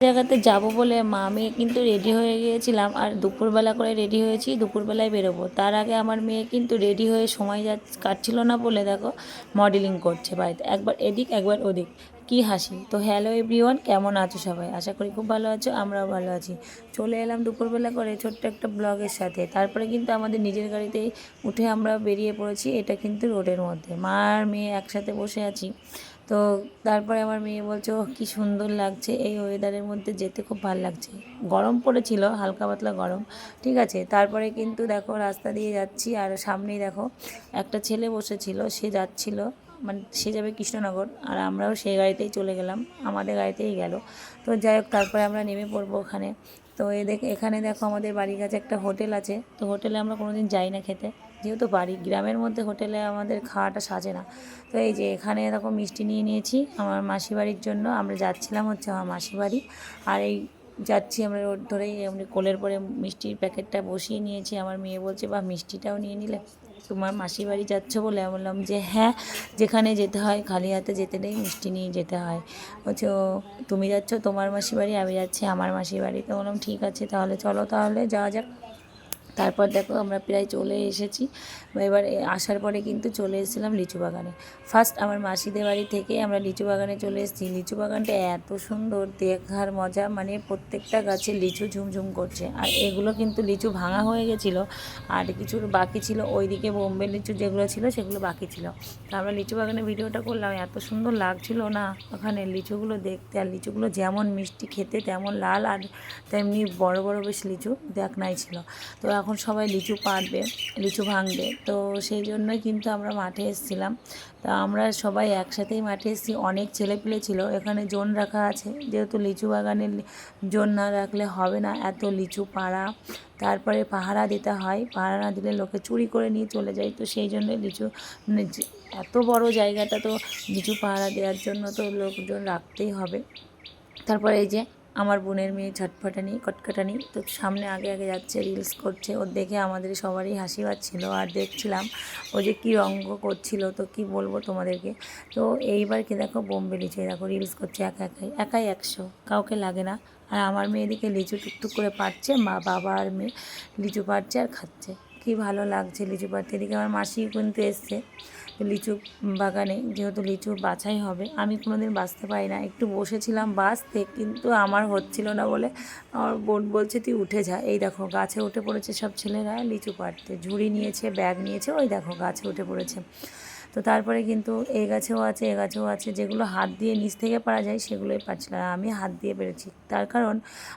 জায়গাতে যাব বলে মা মেয়ে কিন্তু রেডি হয়ে গিয়েছিলাম, আর দুপুরবেলা করে রেডি হয়েছি, দুপুরবেলায় বেরোবো। তার আগে আমার মেয়ে কিন্তু রেডি হয়ে সময় কাটছিল না বলে দেখো মডেলিং করছে বাড়িতে, একবার এদিক একবার ওদিক, কি হাসি। তো হ্যালো এভরিওয়ান, কেমন আছো সবাই? আশা করি খুব ভালো আছো, আমরাও ভালো আছি। চলে এলাম দুপুরবেলা করে ছোট্ট একটা ব্লগের সাথে। তারপরে কিন্তু আমাদের নিজের গাড়িতেই উঠে আমরা বেরিয়ে পড়েছি। এটা কিন্তু রোডের মধ্যে মা আর মেয়ে একসাথে বসে আছি। তো তারপরে আমার মেয়ে বলছে ও কী সুন্দর লাগছে, এই ওয়েদারের মধ্যে যেতে খুব ভালো লাগছে। গরম পড়েছিল, হালকা পাতলা গরম, ঠিক আছে। তারপরে কিন্তু দেখো রাস্তা দিয়ে যাচ্ছি, আর সামনেই দেখো একটা ছেলে বসেছিল, সে যাচ্ছিল, মানে সে যাবে কৃষ্ণনগর, আর আমরাও সেই গাড়িতেই চলে গেলাম, আমাদের গাড়িতেই গেল। তো যাই হোক, তারপরে আমরা নেমে পড়বো ওখানে। তো এখানে দেখো আমাদের বাড়ির কাছে একটা হোটেল আছে। তো হোটেলে আমরা কোনোদিন যাই না খেতে, যেহেতু বাড়ি গ্রামের মধ্যে হোটেলে আমাদের খাওয়াটা সাজে না। তো এই যে এখানে এরকম মিষ্টি নিয়ে নিয়েছি আমার মাসি বাড়ির জন্য। আমরা যাচ্ছিলাম হচ্ছে আমার মাসি বাড়ি, আর এই যাচ্ছি আমরা রোড ধরেই, এমনি কোলের পরে মিষ্টির প্যাকেটটা বসিয়ে নিয়েছি। আমার মেয়ে বলছে বা মিষ্টিটাও নিয়ে নিলে, তোমার মাসির বাড়ি যাচ্ছ বলে। আমি বললাম যে হ্যাঁ, যেখানে যেতে হয় খালি হাতে যেতে নেই, মিষ্টি নিয়ে যেতে হয়। বলছে ও তুমি যাচ্ছ তোমার মাসির বাড়ি, আমি যাচ্ছি আমার মাসির বাড়ি। তো বললাম ঠিক আছে তাহলে চলো, তাহলে যাওয়া যাক। তারপর দেখো আমরা প্রায় চলে এসেছি। এবার আসার পরে কিন্তু চলে এসেছিলাম লিচু বাগানে। ফার্স্ট আমার মাসিদের বাড়ি থেকে আমরা লিচু বাগানে চলে এসেছি। লিচু বাগানটা এত সুন্দর, দেখার মজা, মানে প্রত্যেকটা গাছে লিচু ঝুমঝুম করছে। আর এগুলো কিন্তু লিচু ভাঙা হয়ে গেছিলো, আর কিছু বাকি ছিল, ওইদিকে বোম্বে লিচু যেগুলো ছিল সেগুলো বাকি ছিল। তো আমরা লিচু বাগানে ভিডিওটা করলাম, এত সুন্দর লাগছিল না ওখানে লিচুগুলো দেখতে। আর লিচুগুলো যেমন মিষ্টি খেতে তেমন লাল, আর তেমনি বড় বড় বেশ লিচু দেখ নাই ছিল। তো এখন সবাই লিচু পাড়বে, লিচু ভাঙবে, তো সেই জন্যই কিন্তু আমরা মাঠে এসেছিলাম। তা আমরা সবাই একসাথেই মাঠে এসেছি, অনেক ছেলেপিলে ছিল। এখানে জোন রাখা আছে, যেহেতু লিচু বাগানে জোন না রাখলে হবে না, এত লিচু পাড়া, তারপরে পাহারা দিতে হয়, পাহারা না দিলে লোকে চুরি করে নিয়ে চলে যায়। তো সেই জন্যই লিচু, মানে এত বড় জায়গাটা, তো লিচু পাহারা দেওয়ার জন্য তো লোকজন রাখতেই হবে। তারপরে এই যে আমার বোনের মেয়ে ছটফটানি কটকটানি, তো সামনে আগে আগে যাচ্ছে, রিলস করছে। ওর দেখে আমাদের সবারই হাসি পাচ্ছিলো। আর দেখছিলাম ও যে কী রঙ্গ করছিল, তো কি বলবো তোমাদেরকে। তো এইবার কি দেখো বোম্বে লিচু, দেখো রিলস করছে একাই 100, কাউকে লাগে না। আর আমার মেয়ে এদিকে লিচু টুকটুক করে পাড়ছে, বাবা আর মেয়ে লিচু পাড়ছে আর খাচ্ছে, কি ভালো লাগছে লিচু পাড়তে। এদিকে আমার মাসি কিন্তু এসছে লিচু বাগানে, যেহেতু লিচু বাছাই হবে। আমি কোনো দিন বাছতে পারি না, একটু বসেছিলাম বাছতে, কিন্তু আমার হচ্ছিল না বলে আমার বোন বলছে তুই উঠে যা। এই দেখো গাছে উঠে পড়েছে সব ছেলেরা লিচু পাড়তে, ঝুড়ি নিয়েছে, ব্যাগ নিয়েছে, ওই দেখো গাছে উঠে পড়েছে। তো তারপরে কিন্তু এই গাছেও আছে, এ গাছেও আছে, যেগুলো হাত দিয়ে নিচ থেকে পারা যায় সেগুলোই পারছিলাম। আমি হাত দিয়ে পেরেছি, তার কারণ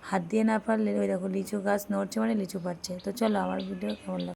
হাত দিয়ে না পারলে ওই দেখো লিচু গাছ নড়ছে মানে লিচু পাড়ছে। তো চলো, আমার ভিডিও কেমন লাগে।